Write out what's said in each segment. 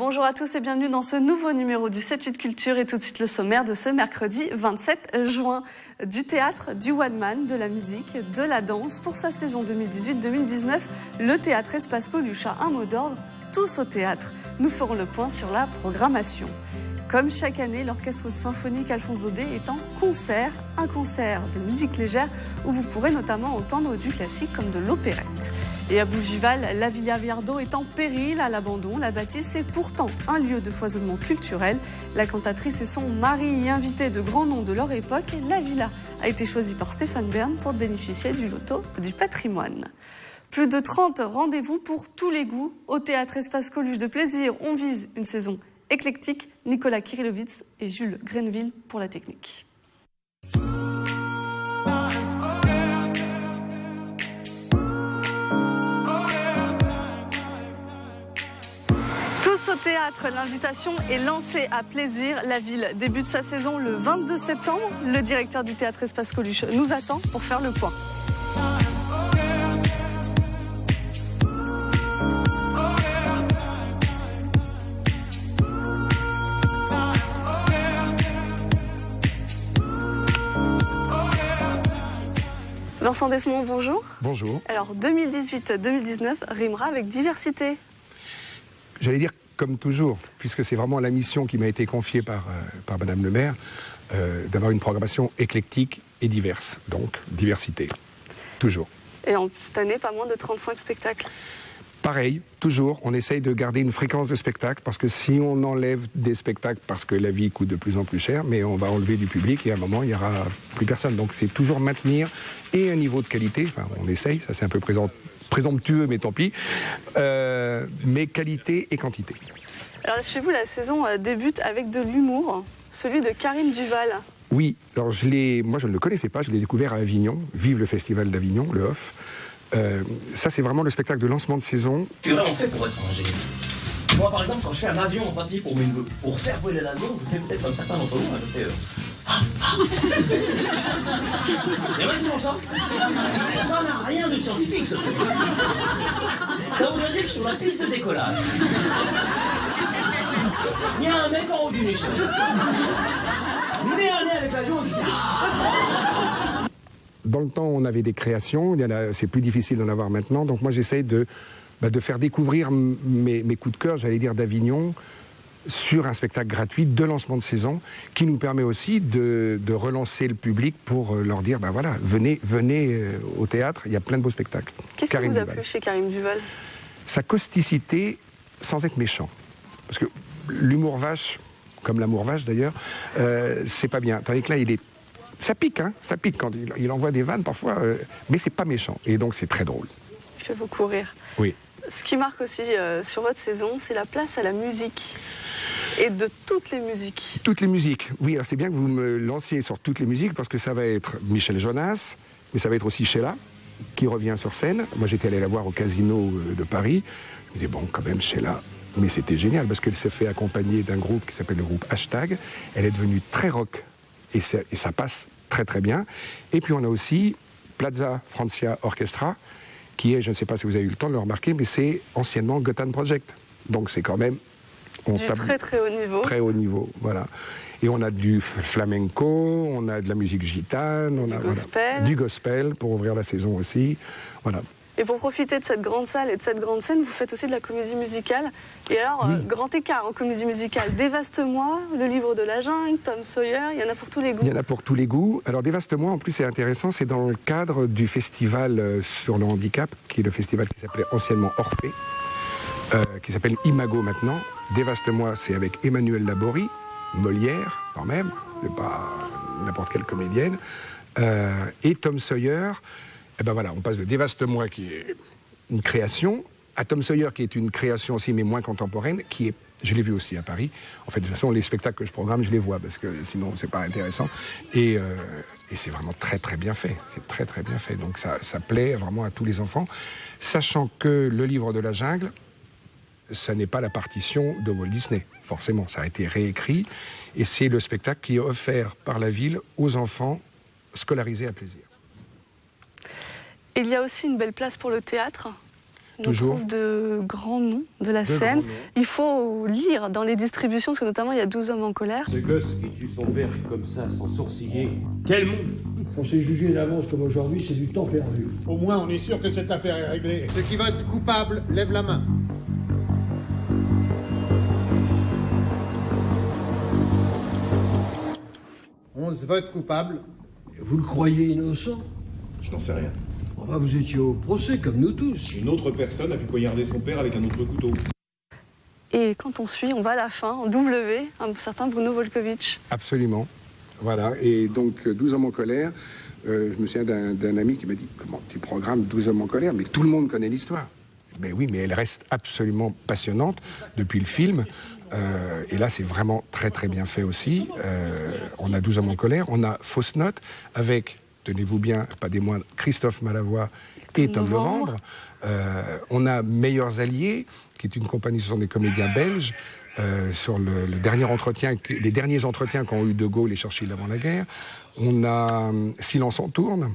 Bonjour à tous et bienvenue dans ce nouveau numéro du 7-8 Culture et tout de suite le sommaire de ce mercredi 27 juin. Du théâtre, du one-man, de la musique, de la danse. Pour sa saison 2018-2019, le théâtre Espace Coluche a un mot d'ordre, tous au théâtre. Nous ferons le point sur la programmation. Comme chaque année, l'Orchestre Symphonique Alphonse Daudet est en concert, un concert de musique légère où vous pourrez notamment entendre du classique comme de l'opérette. Et à Bougival, la Villa Viardot est en péril à l'abandon. La bâtisse est pourtant un lieu de foisonnement culturel. La cantatrice et son mari y invitaient de grands noms de leur époque. La villa a été choisie par Stéphane Bern pour bénéficier du loto du patrimoine. Plus de 30 rendez-vous pour tous les goûts. Au théâtre Espace Coluche de Plaisir, on vise une saison éclectique, Nicolas Kirillovitz et Jules Grenville pour la technique. Tous au théâtre, l'invitation est lancée à Plaisir. La ville débute sa saison le 22 septembre. Le directeur du théâtre Espace Coluche nous attend pour faire le point. Vincent Desmond, bonjour. Bonjour. Alors 2018-2019 rimera avec diversité. J'allais dire comme toujours, puisque c'est vraiment la mission qui m'a été confiée par Madame le maire, d'avoir une programmation éclectique et diverse. Donc, diversité. Toujours. Et cette année, pas moins de 35 spectacles. Pareil, toujours, on essaye de garder une fréquence de spectacle, parce que si on enlève des spectacles, parce que la vie coûte de plus en plus cher, mais on va enlever du public et à un moment, il n'y aura plus personne. Donc c'est toujours maintenir et un niveau de qualité, enfin on essaye, ça c'est un peu présomptueux, mais tant pis, mais qualité et quantité. Alors chez vous, la saison débute avec de l'humour, celui de Karim Duval. Oui, alors moi je ne le connaissais pas, je l'ai découvert à Avignon, vive le festival d'Avignon, le Off. Ça, c'est vraiment le spectacle de lancement de saison. Je suis vraiment fait pour être un génie. Moi, par exemple, quand je fais un avion en papier pour faire voler l'avion, je fais peut-être comme certains d'entre vous, je fais... Il y en a qui font ça. Ça n'a rien de scientifique, ce truc. Ça voudrait dire que sur la piste de décollage, il y a un mec en haut d'une échelle. Mais un nez avec l'avion, il dit... Dans le temps, on avait des créations, c'est plus difficile d'en avoir maintenant, donc moi j'essaye de faire découvrir mes coups de cœur, j'allais dire d'Avignon, sur un spectacle gratuit de lancement de saison, qui nous permet aussi de relancer le public pour leur dire, voilà, venez au théâtre, il y a plein de beaux spectacles. Qu'est-ce qui vous a plu chez Karim Duval? Sa causticité, sans être méchant. Parce que l'humour vache, comme l'amour vache d'ailleurs, c'est pas bien. Tandis que là, ça pique, ça pique quand il envoie des vannes parfois, mais c'est pas méchant. Et donc c'est très drôle. Il fait beaucoup rire. Oui. Ce qui marque aussi sur votre saison, c'est la place à la musique. Et de toutes les musiques. Toutes les musiques, oui. Alors c'est bien que vous me lanciez sur toutes les musiques, parce que ça va être Michel Jonas, mais ça va être aussi Sheila, qui revient sur scène. Moi j'étais allé la voir au Casino de Paris. Je me dis, bon, quand même, Sheila. Mais c'était génial, parce qu'elle s'est fait accompagner d'un groupe qui s'appelle le groupe Hashtag. Elle est devenue très rock. Et ça passe très très bien. Et puis on a aussi Plaza Francia Orchestra, qui est, je ne sais pas si vous avez eu le temps de le remarquer, mais c'est anciennement Gotham Project. Donc c'est quand même... très très haut niveau. Très haut niveau, voilà. Et on a du flamenco, on a de la musique gitane, on a du gospel pour ouvrir la saison aussi. Voilà. Et pour profiter de cette grande salle et de cette grande scène, vous faites aussi de la comédie musicale. Et alors, oui. Grand écart en comédie musicale. Dévaste-moi, Le Livre de la Jungle, Tom Sawyer, il y en a pour tous les goûts. Il y en a pour tous les goûts. Alors Dévaste-moi, en plus c'est intéressant, c'est dans le cadre du festival sur le handicap, qui est le festival qui s'appelait anciennement Orphée, qui s'appelle Imago maintenant. Dévaste-moi, c'est avec Emmanuelle Laborie, Molière quand même, c'est pas n'importe quelle comédienne, et Tom Sawyer. Et voilà, on passe de Dévaste-moi, qui est une création, à Tom Sawyer, qui est une création aussi, mais moins contemporaine, qui est, je l'ai vu aussi à Paris. En fait, de toute façon, les spectacles que je programme, je les vois, parce que sinon, c'est pas intéressant. Et c'est vraiment très, très bien fait. C'est très, très bien fait. Donc, ça plaît vraiment à tous les enfants. Sachant que Le Livre de la Jungle, ça n'est pas la partition de Walt Disney. Forcément, ça a été réécrit. Et c'est le spectacle qui est offert par la ville aux enfants scolarisés à Plaisir. Il y a aussi une belle place pour le théâtre. On Toujours. trouve de grands noms de la De scène. grands noms. Il faut lire dans les distributions, parce que notamment il y a 12 hommes en colère. Ce gosse qui tue son père comme ça, sans sourciller. Quel monde! On s'est jugé d'avance comme aujourd'hui, c'est du temps perdu. Au moins, on est sûr que cette affaire est réglée. Ceux qui votent coupable, lèvent la main. On se vote coupable. Vous le croyez innocent? Je n'en sais rien. Ah, vous étiez au procès comme nous tous. Une autre personne a pu poignarder son père avec un autre couteau. Et quand on suit, on va à la fin, en W, un certain Bruno Volkovitch. Absolument. Voilà. Et donc, 12 hommes en colère, je me souviens d'un ami qui m'a dit « Comment tu programmes 12 hommes en colère? Mais tout le monde connaît l'histoire. » Ben oui, mais elle reste absolument passionnante depuis le film. Et là, c'est vraiment très très bien fait aussi. On a 12 hommes en colère, on a Fausse Note avec, tenez-vous bien, pas des moindres, Christophe Malavoie et Tom Novembre. On a Meilleurs Alliés, qui est une compagnie, ce sont des comédiens belges, sur le dernier entretien, les derniers entretiens qu'ont eu De Gaulle et Churchill avant la guerre. On a Silence en tourne,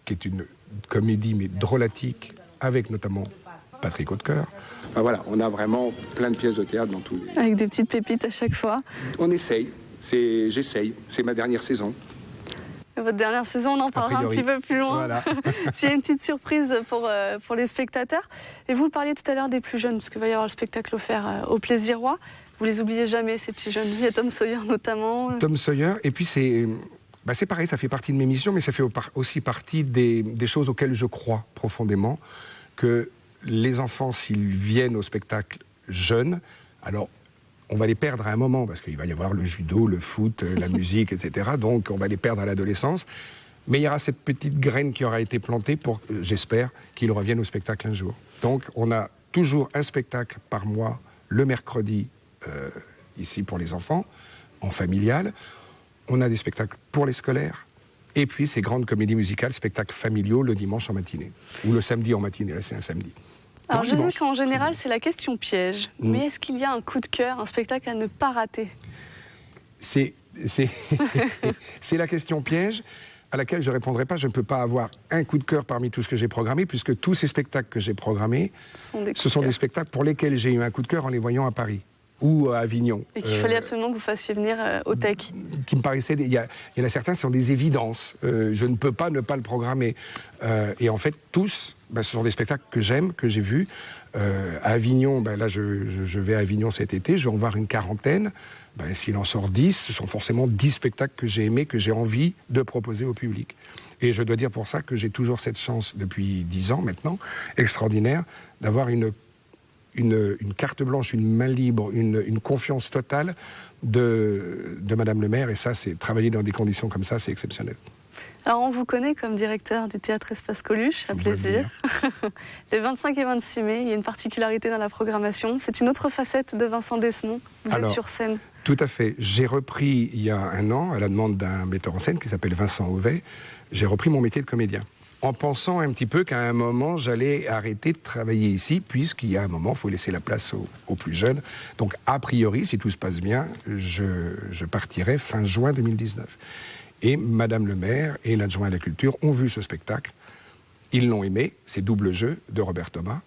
qui est une comédie mais drôlatique, avec notamment Patrick Hautecoeur. Enfin, voilà, on a vraiment plein de pièces de théâtre dans tous les... Avec des petites pépites à chaque fois. On essaye, j'essaye, c'est ma dernière saison. Et votre dernière saison, on en parlera un petit peu plus loin. Voilà. S'il y a une petite surprise pour les spectateurs. Et vous parliez tout à l'heure des plus jeunes, parce qu'il va y avoir le spectacle offert au Plaisirois. Vous les oubliez jamais, ces petits jeunes. Il y a Tom Sawyer notamment. Tom Sawyer, et puis c'est pareil, ça fait partie de mes missions, mais ça fait aussi partie des choses auxquelles je crois profondément, que les enfants, s'ils viennent au spectacle jeunes, alors on va les perdre à un moment, parce qu'il va y avoir le judo, le foot, la musique, etc. Donc on va les perdre à l'adolescence. Mais il y aura cette petite graine qui aura été plantée pour, j'espère, qu'ils reviennent au spectacle un jour. Donc on a toujours un spectacle par mois, le mercredi, ici pour les enfants, en familial. On a des spectacles pour les scolaires. Et puis ces grandes comédies musicales, spectacles familiaux, le dimanche en matinée. Ou le samedi en matinée, là c'est un samedi. Alors Non, je sais dimanche. qu'en général c'est la question piège, mais est-ce qu'il y a un coup de cœur, un spectacle à ne pas rater? C'est la question piège à laquelle je ne répondrai pas. Je ne peux pas avoir un coup de cœur parmi tout ce que j'ai programmé, puisque tous ces spectacles que j'ai programmés, ce sont des spectacles pour lesquels j'ai eu un coup de cœur en les voyant à Paris ou à Avignon. Et qu'il fallait absolument que vous fassiez venir au TEC. Qui me paraissaient, il y en a certains qui sont des évidences. Je ne peux pas ne pas le programmer. Et en fait, tous, ce sont des spectacles que j'aime, que j'ai vus. À Avignon, là, je vais à Avignon cet été, je vais en voir une quarantaine. S'il en sort 10, ce sont forcément 10 spectacles que j'ai aimés, que j'ai envie de proposer au public. Et je dois dire pour ça que j'ai toujours cette chance, depuis 10 ans maintenant, extraordinaire, d'avoir une carte blanche, une main libre, une confiance totale de Madame le maire. Et ça, c'est travailler dans des conditions comme ça, c'est exceptionnel. Alors on vous connaît comme directeur du théâtre Espace Coluche, à plaisir. Les 25 et 26 mai, il y a une particularité dans la programmation. C'est une autre facette de Vincent Desmond. Vous êtes sur scène. Tout à fait. J'ai repris il y a un an, à la demande d'un metteur en scène qui s'appelle Vincent Auvet, j'ai repris mon métier de comédien. En pensant un petit peu qu'à un moment, j'allais arrêter de travailler ici, puisqu'il y a un moment, il faut laisser la place aux plus jeunes. Donc, a priori, si tout se passe bien, je partirai fin juin 2019. Et Madame le maire et l'adjoint à la culture ont vu ce spectacle. Ils l'ont aimé, c'est Double Jeu de Robert Thomas.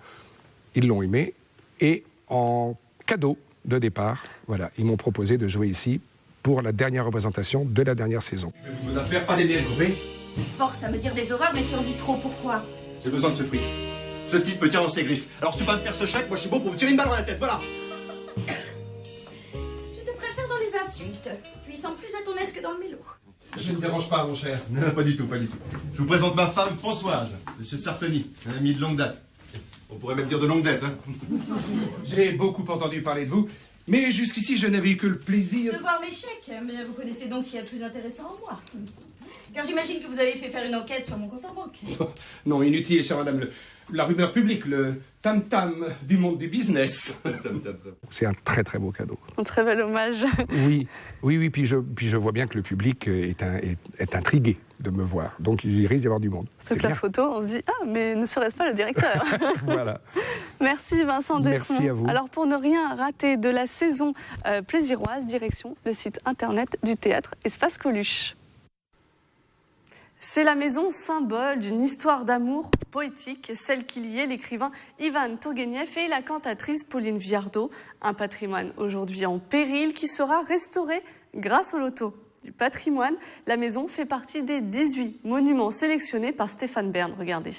Ils l'ont aimé, et en cadeau de départ, voilà, ils m'ont proposé de jouer ici pour la dernière représentation de la dernière saison. Vos affaires, pas des miennes, compris? Force à me dire des horreurs, mais tu en dis trop, pourquoi? J'ai besoin de ce fric. Ce type me tient dans ses griffes. Alors si tu peux pas me faire ce chèque, moi je suis bon pour me tirer une balle dans la tête, voilà. Je te préfère dans les insultes. Tu y sens plus à ton aise que dans le mélo. Je ne dérange pas, mon cher. Non, pas du tout, pas du tout. Je vous présente ma femme, Françoise, Monsieur Sartoni, un ami de longue date. On pourrait même dire de longue date, hein. J'ai beaucoup entendu parler de vous, mais jusqu'ici je n'avais eu que le plaisir... De voir mes chèques, mais vous connaissez donc ce qu'il y a de plus intéressant en moi. Car j'imagine que vous avez fait faire une enquête sur mon compte en banque. Non, inutile, chère madame, la rumeur publique, le tam-tam du monde du business. C'est un très très beau cadeau. Un très bel hommage. Oui, puis je vois bien que le public est intrigué de me voir. Donc il risque d'y avoir du monde. Toute la photo, on se dit « Ah, mais ne serait-ce pas le directeur ?» Voilà. Merci Vincent Desmond. Merci à vous. Alors pour ne rien rater de la saison plaisiroise, direction le site internet du théâtre Espace Coluche. C'est la maison symbole d'une histoire d'amour poétique, celle qui liait l'écrivain Ivan Tourguenieff et la cantatrice Pauline Viardot. Un patrimoine aujourd'hui en péril qui sera restauré grâce au loto du patrimoine. La maison fait partie des 18 monuments sélectionnés par Stéphane Bern. Regardez.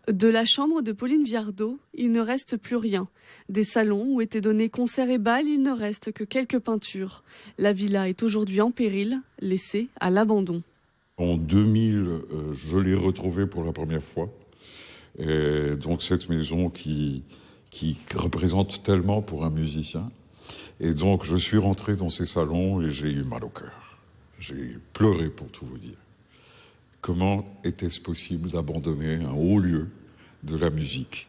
De la chambre de Pauline Viardot, il ne reste plus rien. Des salons où étaient donnés concerts et bals, il ne reste que quelques peintures. La villa est aujourd'hui en péril, laissée à l'abandon. En 2000, je l'ai retrouvée pour la première fois. Et donc cette maison qui représente tellement pour un musicien. Et donc je suis rentré dans ces salons et j'ai eu mal au cœur. J'ai pleuré pour tout vous dire. Comment était-ce possible d'abandonner un haut lieu de la musique ?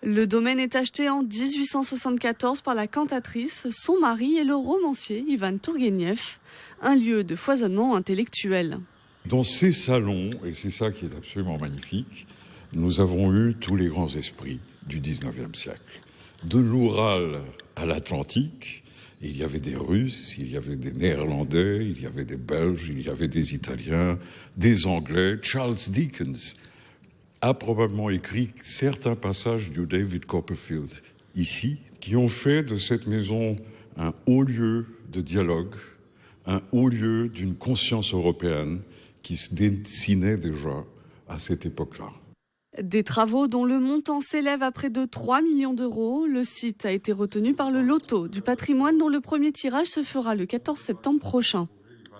Le domaine est acheté en 1874 par la cantatrice, son mari et le romancier Ivan Tourguenieff, un lieu de foisonnement intellectuel. Dans ces salons, et c'est ça qui est absolument magnifique, nous avons eu tous les grands esprits du 19e siècle. De l'Oural à l'Atlantique, il y avait des Russes, il y avait des Néerlandais, il y avait des Belges, il y avait des Italiens, des Anglais. Charles Dickens a probablement écrit certains passages du David Copperfield ici, qui ont fait de cette maison un haut lieu de dialogue, un haut lieu d'une conscience européenne qui se dessinait déjà à cette époque-là. Des travaux dont le montant s'élève à près de 3 millions d'euros. Le site a été retenu par le loto du patrimoine dont le premier tirage se fera le 14 septembre prochain.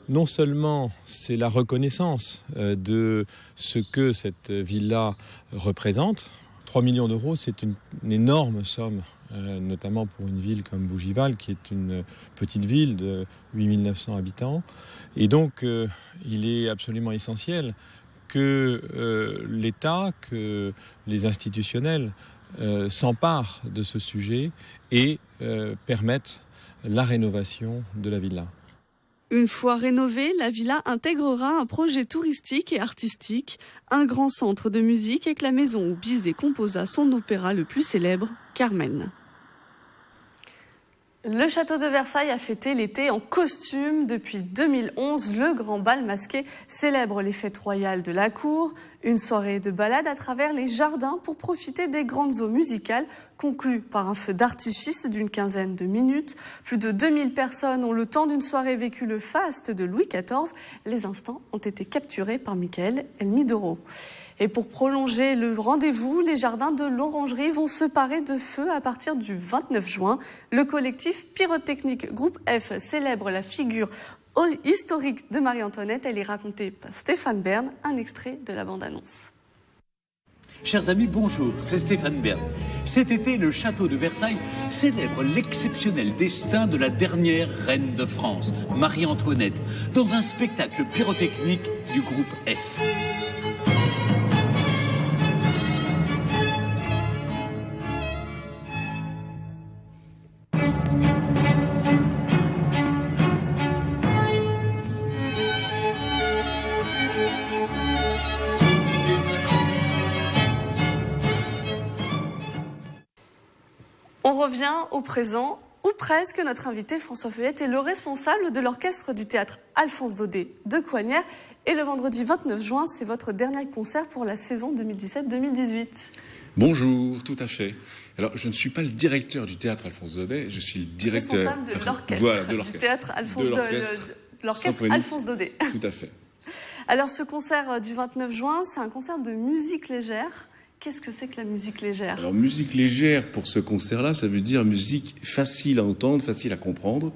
Non seulement c'est la reconnaissance de ce que cette villa représente. 3 millions d'euros, c'est une énorme somme, notamment pour une ville comme Bougival, qui est une petite ville de 8900 habitants. Et donc, il est absolument essentiel que l'État, que les institutionnels s'emparent de ce sujet et permettent la rénovation de la villa. Une fois rénovée, la villa intégrera un projet touristique et artistique, un grand centre de musique avec la maison où Bizet composa son opéra le plus célèbre, Carmen. Le château de Versailles a fêté l'été en costume. Depuis 2011, le grand bal masqué célèbre les fêtes royales de la cour. Une soirée de balade à travers les jardins pour profiter des grandes eaux musicales, conclue par un feu d'artifice d'une quinzaine de minutes. Plus de 2000 personnes ont le temps d'une soirée vécu le faste de Louis XIV. Les instants ont été capturés par Michael Elmidoro. Et pour prolonger le rendez-vous, les jardins de l'Orangerie vont se parer de feu à partir du 29 juin. Le collectif Pyrotechnique Groupe F célèbre la figure historique de Marie-Antoinette. Elle est racontée par Stéphane Bern, un extrait de la bande-annonce. Chers amis, bonjour, c'est Stéphane Bern. Cet été, le château de Versailles célèbre l'exceptionnel destin de la dernière reine de France, Marie-Antoinette, dans un spectacle pyrotechnique du groupe F. On revient au présent, ou presque. Notre invité François Feuillette est le responsable de l'orchestre du théâtre Alphonse Daudet de Coignères. Et le vendredi 29 juin, c'est votre dernier concert pour la saison 2017-2018. Bonjour, tout à fait. Alors, je ne suis pas le directeur du théâtre Alphonse Daudet, je suis le directeur... Responsable de l'orchestre, voilà, de du théâtre l'orchestre Alphonse Daudet. Tout à fait. Alors, ce concert du 29 juin, c'est un concert de musique légère. Qu'est-ce que c'est que la musique légère ? Alors, musique légère, pour ce concert-là, ça veut dire musique facile à entendre, facile à comprendre.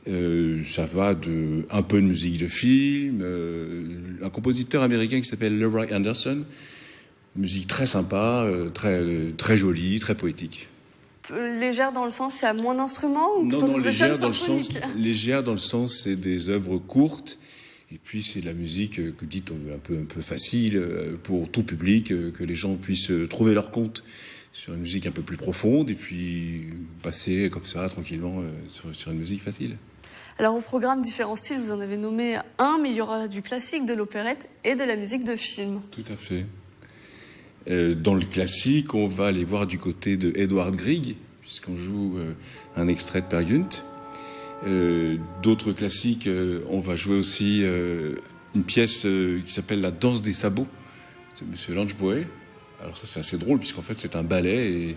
Ça va de un peu de musique de film, un compositeur américain qui s'appelle Leroy Anderson. Musique très sympa, très jolie, très poétique. Légère dans le sens, il y a moins d'instruments ou Non, légère dans le sens, c'est des œuvres courtes. Et puis c'est de la musique que vous dites un peu facile pour tout public, que les gens puissent trouver leur compte sur une musique un peu plus profonde et puis passer comme ça tranquillement sur une musique facile. Alors au programme différents styles, vous en avez nommé un, mais il y aura du classique, de l'opérette et de la musique de film. Tout à fait. Dans le classique, on va aller voir du côté de Edward Grieg, puisqu'on joue un extrait de Peer Gynt. D'autres classiques, on va jouer aussi une pièce qui s'appelle La danse des sabots. C'est M. Lange-Boé. Alors ça, c'est assez drôle, puisqu'en fait, c'est un ballet et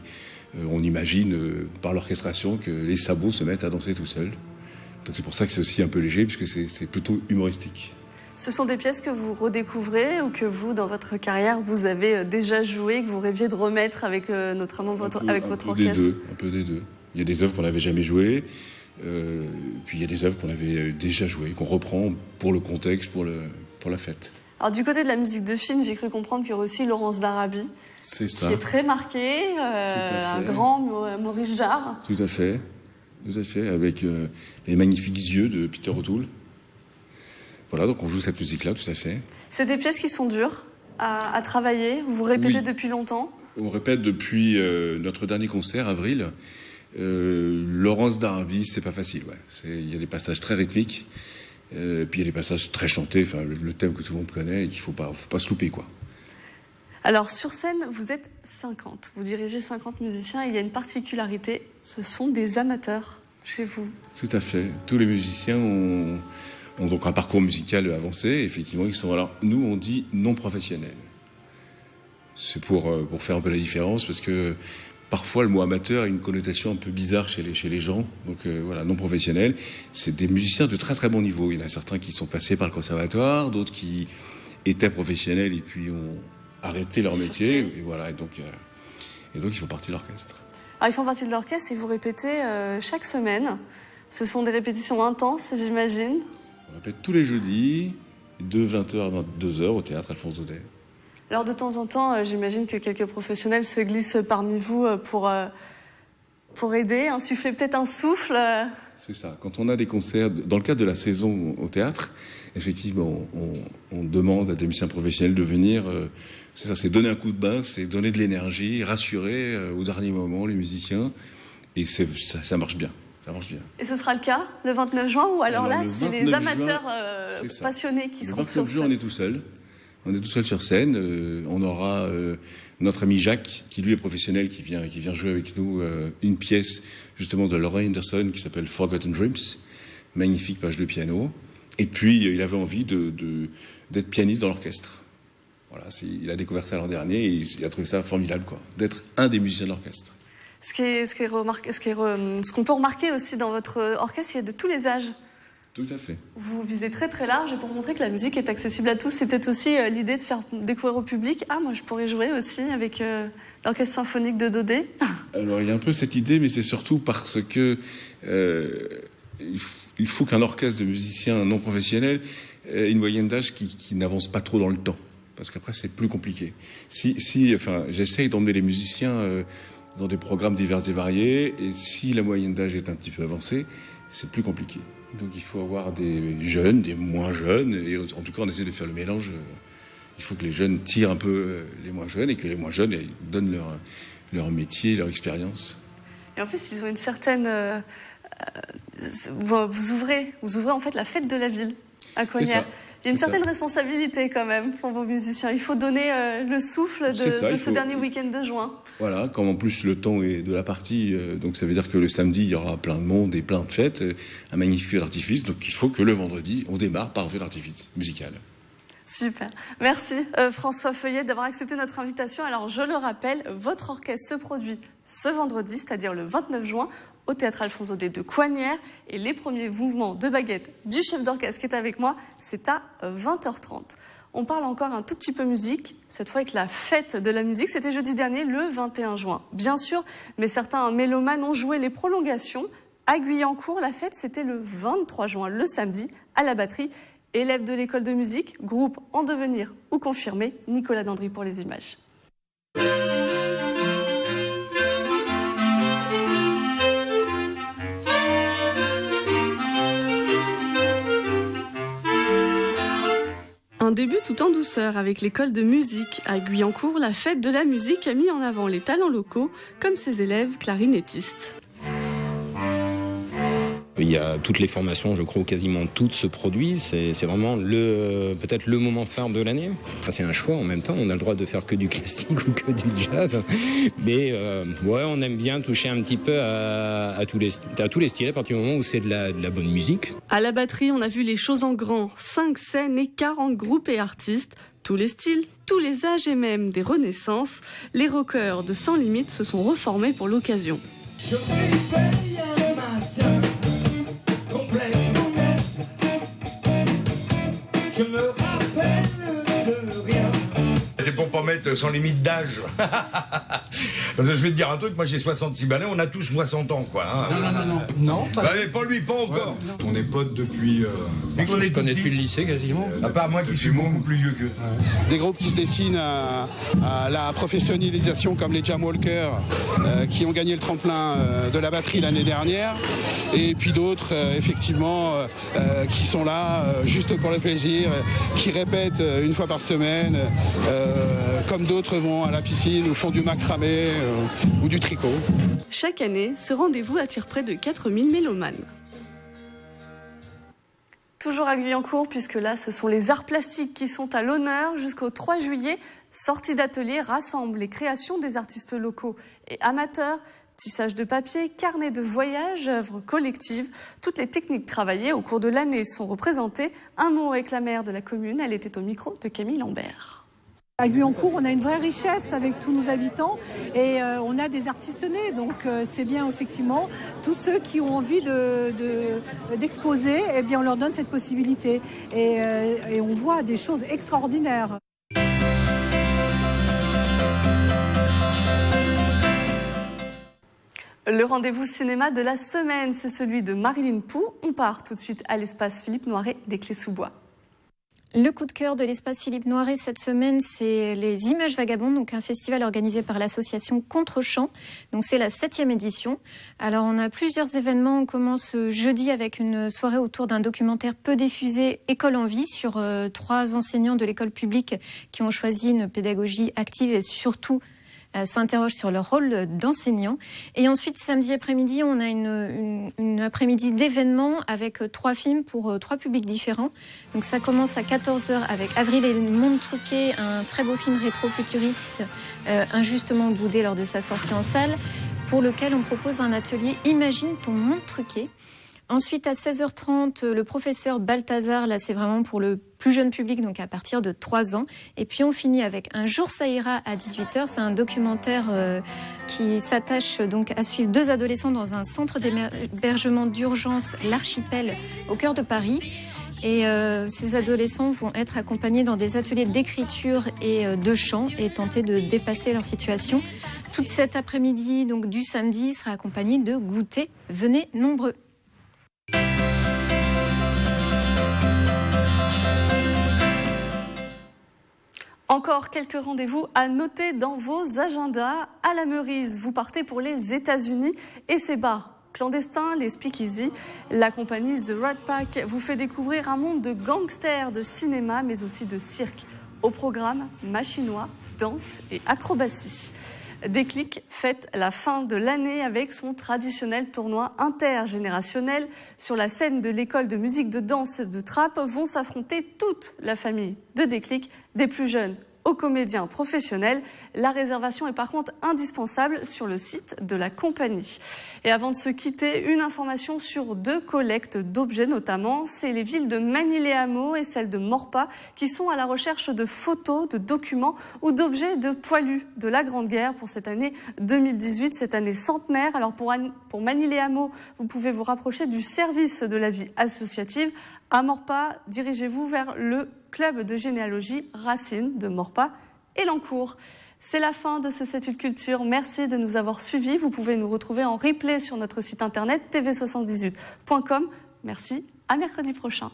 on imagine par l'orchestration que les sabots se mettent à danser tout seuls. Donc c'est pour ça que c'est aussi un peu léger, puisque c'est plutôt humoristique. Ce sont des pièces que vous redécouvrez ou que vous, dans votre carrière, vous avez déjà jouées, que vous rêviez de remettre avec notamment votre orchestre? Un peu des deux. Il y a des œuvres qu'on n'avait jamais jouées, puis il y a des œuvres qu'on avait déjà jouées, qu'on reprend pour le contexte, pour la fête. Alors du côté de la musique de film, j'ai cru comprendre qu'il y aurait aussi Laurence d'Arabie, C'est ça. qui est très marqué, un grand Maurice Jarre. Tout à fait, avec les magnifiques yeux de Peter O'Toole. Voilà, donc on joue cette musique-là, tout à fait. C'est des pièces qui sont dures à travailler, vous répétez depuis longtemps? On répète depuis notre dernier concert, avril. Laurence d'Arabie, c'est pas facile, ouais. Il y a des passages très rythmiques. Puis il y a des passages très chantés, enfin le thème que tout le monde connaît et qu'il faut pas se louper, quoi. Alors sur scène, vous êtes 50, vous dirigez 50 musiciens et il y a une particularité, ce sont des amateurs chez vous. Tout à fait. Tous les musiciens ont donc un parcours musical avancé. Effectivement, ils sont, alors nous on dit non professionnels. C'est pour faire un peu la différence, parce que parfois, le mot amateur a une connotation un peu bizarre chez les gens. Donc voilà, non professionnels. C'est des musiciens de très très bon niveau. Il y en a certains qui sont passés par le conservatoire, d'autres qui étaient professionnels et puis ont arrêté leur métier. Et voilà, et donc ils font partie de l'orchestre. Alors ils font partie de l'orchestre et vous répétez chaque semaine. Ce sont des répétitions intenses, j'imagine. On répète tous les jeudis, de 20h à 22h au théâtre Alphonse Daudet. Alors de temps en temps, j'imagine que quelques professionnels se glissent parmi vous pour aider, insuffler peut-être un souffle. C'est ça. Quand on a des concerts, dans le cadre de la saison au théâtre, effectivement, on demande à des musiciens professionnels de venir. C'est ça, c'est donner un coup de bain, c'est donner de l'énergie, rassurer au dernier moment les musiciens. Et ça marche bien. Ça marche bien. Et ce sera le cas le 29 juin ou alors là, c'est les amateurs passionnés qui seront sur scène. Le 29 juin, on est tout seul. On est tout seul sur scène. On aura notre ami Jacques, qui lui est professionnel, qui vient jouer avec nous une pièce justement de Lauren Anderson qui s'appelle Forgotten Dreams. Magnifique page de piano. Et puis il avait envie d'être pianiste dans l'orchestre. Voilà, il a découvert ça l'an dernier et il a trouvé ça formidable, quoi, d'être un des musiciens de l'orchestre. Ce qu'on peut remarquer aussi dans votre orchestre, il y a de tous les âges. Tout à fait. Vous visez très très large et pour montrer que la musique est accessible à tous, c'est peut-être aussi l'idée de faire découvrir au public. Ah, moi je pourrais jouer aussi avec l'orchestre symphonique de Daudet. Alors il y a un peu cette idée, mais c'est surtout parce que il faut qu'un orchestre de musiciens non professionnels ait une moyenne d'âge qui n'avance pas trop dans le temps, parce qu'après c'est plus compliqué. J'essaye d'emmener les musiciens dans des programmes divers et variés, et si la moyenne d'âge est un petit peu avancée, c'est plus compliqué. Donc il faut avoir des jeunes, des moins jeunes, et en tout cas on essaie de faire le mélange. Il faut que les jeunes tirent un peu les moins jeunes et que les moins jeunes donnent leur métier, leur expérience. Et en plus ils ont une certaine... vous ouvrez en fait la fête de la ville à Cognères. Il y a une certaine responsabilité quand même pour vos musiciens. Il faut donner le souffle de ce dernier week-end de juin. Voilà, comme en plus le temps est de la partie, donc ça veut dire que le samedi il y aura plein de monde et plein de fêtes, un magnifique feu d'artifice, donc il faut que le vendredi on démarre par un feu d'artifice musical. Super. Merci François Feuillet d'avoir accepté notre invitation. Alors je le rappelle, votre orchestre se produit ce vendredi, c'est-à-dire le 29 juin, au Théâtre Alphonse Daudet de Cognères. Et les premiers mouvements de baguette du chef d'orchestre qui est avec moi, c'est à 20h30. On parle encore un tout petit peu musique, cette fois avec la fête de la musique. C'était jeudi dernier, le 21 juin. Bien sûr, mais certains mélomanes ont joué les prolongations. À Guyancourt, la fête, c'était le 23 juin, le samedi, à la batterie. Élève de l'école de musique, groupe en devenir ou confirmé, Nicolas Dandry pour les images. Un début tout en douceur avec l'école de musique. À Guyancourt, la fête de la musique a mis en avant les talents locaux, comme ses élèves clarinettistes. Il y a toutes les formations, je crois, quasiment toutes se produisent. C'est vraiment peut-être le moment phare de l'année. Enfin, c'est un choix en même temps. On a le droit de faire que du classique ou que du jazz. Mais ouais, on aime bien toucher un petit peu à tous les styles à partir du moment où c'est de la bonne musique. À la batterie, on a vu les choses en grand. 5 scènes et 40 groupes et artistes. Tous les styles, tous les âges et même des renaissances. Les rockers de Sans Limites se sont reformés pour l'occasion. Je réveille un matin, complètement naze. Je me rappelle de rien. C'est pour pas mettre Sans Limite d'âge. Parce que je vais te dire un truc, moi j'ai 66 balais, on a tous 60 ans, quoi. Hein. Non, bah, mais pas lui, pas encore. Ouais, on est potes depuis... on se connaît depuis le lycée, quasiment. À part moi qui suis beaucoup plus vieux qu'eux. Des groupes qui se dessinent à la professionnalisation comme les Jam Walkers, qui ont gagné le tremplin de la batterie l'année dernière. Et puis d'autres, effectivement, qui sont là juste pour le plaisir, qui répètent une fois par semaine, comme d'autres vont à la piscine ou font du macramé ou du tricot. Chaque année, ce rendez-vous attire près de 4000 mélomanes. Toujours à Guyancourt, puisque là, ce sont les arts plastiques qui sont à l'honneur jusqu'au 3 juillet. Sortie d'atelier rassemble les créations des artistes locaux et amateurs. Tissage de papier, carnet de voyage, œuvres collectives. Toutes les techniques travaillées au cours de l'année sont représentées. Un mot avec la maire de la commune, elle était au micro de Camille Lambert. À Guyancourt, on a une vraie richesse avec tous nos habitants et on a des artistes nés. Donc c'est bien effectivement tous ceux qui ont envie d'exposer, eh bien on leur donne cette possibilité. Et on voit des choses extraordinaires. Le rendez-vous cinéma de la semaine, c'est celui de Marilyn Pou. On part tout de suite à l'espace Philippe Noiret des Clés-sous-Bois. Le coup de cœur de l'espace Philippe Noiret cette semaine, c'est les Images Vagabondes, donc un festival organisé par l'association Contre-Champ. Donc c'est la 7e édition. Alors on a plusieurs événements. On commence jeudi avec une soirée autour d'un documentaire peu diffusé, École en vie, sur 3 enseignants de l'école publique qui ont choisi une pédagogie active et surtout s'interrogent sur leur rôle d'enseignant. Et ensuite, samedi après-midi, on a une après-midi d'événements avec 3 films pour 3 publics différents. Donc ça commence à 14h avec Avril et le monde truqué, un très beau film rétro-futuriste injustement boudé lors de sa sortie en salle, pour lequel on propose un atelier Imagine ton monde truqué. Ensuite, à 16h30, le professeur Balthazar, là c'est vraiment pour le plus jeune public, donc à partir de 3 ans. Et puis on finit avec Un jour ça ira à 18h. C'est un documentaire qui s'attache donc à suivre 2 adolescents dans un centre d'hébergement d'urgence, l'Archipel, au cœur de Paris. Et ces adolescents vont être accompagnés dans des ateliers d'écriture et de chant et tenter de dépasser leur situation. Toute cet après-midi, donc du samedi, sera accompagné de goûters. Venez nombreux. Encore quelques rendez-vous à noter dans vos agendas. À la Meurise, vous partez pour les États-Unis et ces bars clandestins, les speakeasy. La compagnie The Rat Pack vous fait découvrir un monde de gangsters, de cinéma, mais aussi de cirque. Au programme, machinois, danse et acrobatie. Déclic fête la fin de l'année avec son traditionnel tournoi intergénérationnel. Sur la scène de l'école de musique, de danse et de trap vont s'affronter toute la famille de Déclic, des plus jeunes aux comédiens professionnels. La réservation est par contre indispensable sur le site de la compagnie. Et avant de se quitter, une information sur 2 collectes d'objets notamment. C'est les villes de Magny-les-Hameaux et celle de Morpas qui sont à la recherche de photos, de documents ou d'objets de poilus de la Grande Guerre pour cette année 2018, cette année centenaire. Alors pour Magny-les-Hameaux, vous pouvez vous rapprocher du service de la vie associative. À Morpas, dirigez-vous vers le club de généalogie Racine de Morpas et Lancourt. C'est la fin de ce 7-8 Culture. Merci de nous avoir suivis. Vous pouvez nous retrouver en replay sur notre site internet tv78.com. Merci, à mercredi prochain.